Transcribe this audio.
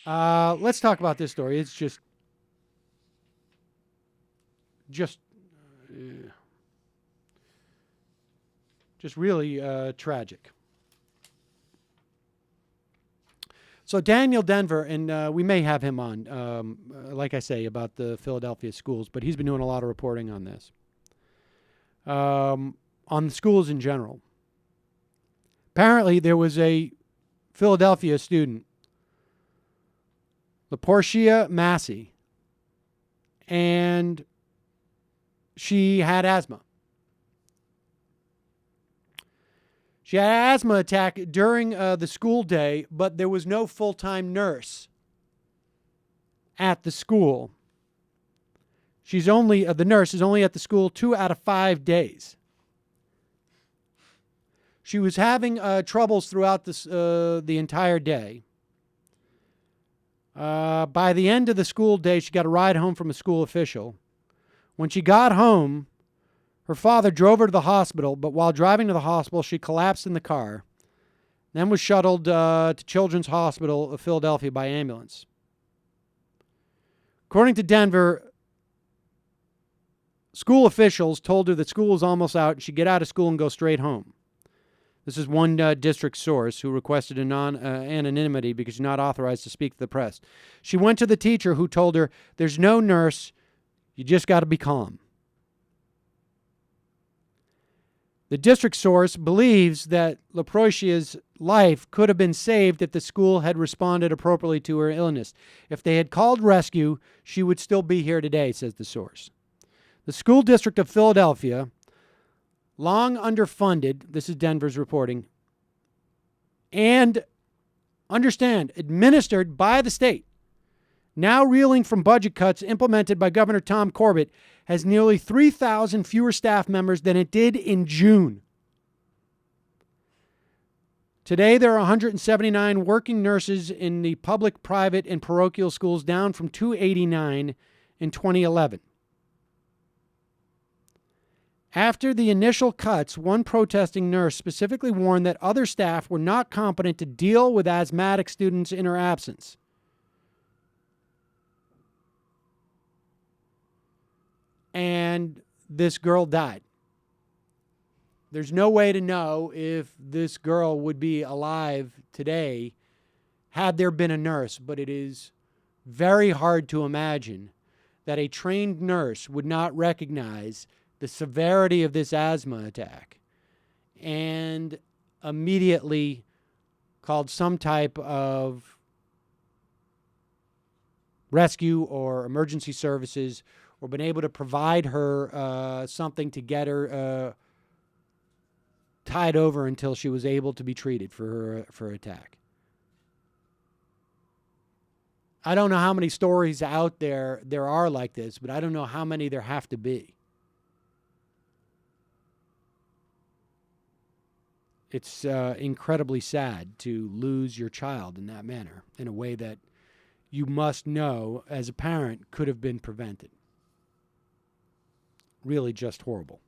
Let's talk about this story. It's just really tragic. So Daniel Denver, and we may have him on, like I say, about the Philadelphia schools, but he's been doing a lot of reporting on this, on the schools in general. Apparently, there was a Philadelphia student, Laporshia Massey, and she had asthma. She had an asthma attack during the school day, but there was no full-time nurse at the school. The nurse is only at the school 2 out of 5 days. She was having troubles throughout the entire day. By the end of the school day, she got a ride home from a school official. When she got home, her father drove her to the hospital, but while driving to the hospital, she collapsed in the car, then was shuttled to Children's Hospital of Philadelphia by ambulance. According to Denver, school officials told her that school was almost out and she'd get out of school and go straight home. This is one district source who requested anonymity because she's not authorized to speak to the press. She went to the teacher who told her, "There's no nurse, you just got to be calm." The district source believes that Laportia's life could have been saved if the school had responded appropriately to her illness. If they had called rescue, she would still be here today, says the source. The school district of Philadelphia, long underfunded, this is Denver's reporting, and understand, administered by the state, now reeling from budget cuts implemented by Governor Tom Corbett, has nearly 3,000 fewer staff members than it did in June. Today, there are 179 working nurses in the public, private, and parochial schools, down from 289 in 2011. After the initial cuts, one protesting nurse specifically warned that other staff were not competent to deal with asthmatic students in her absence. And this girl died. There's no way to know if this girl would be alive today had there been a nurse, but it is very hard to imagine that a trained nurse would not recognize the severity of this asthma attack and immediately called some type of rescue or emergency services, or been able to provide her something to get her tied over until she was able to be treated for her attack. I don't know how many stories out there are like this, but I don't know how many there have to be. It's incredibly sad to lose your child in that manner, in a way that you must know as a parent could have been prevented. Really just horrible.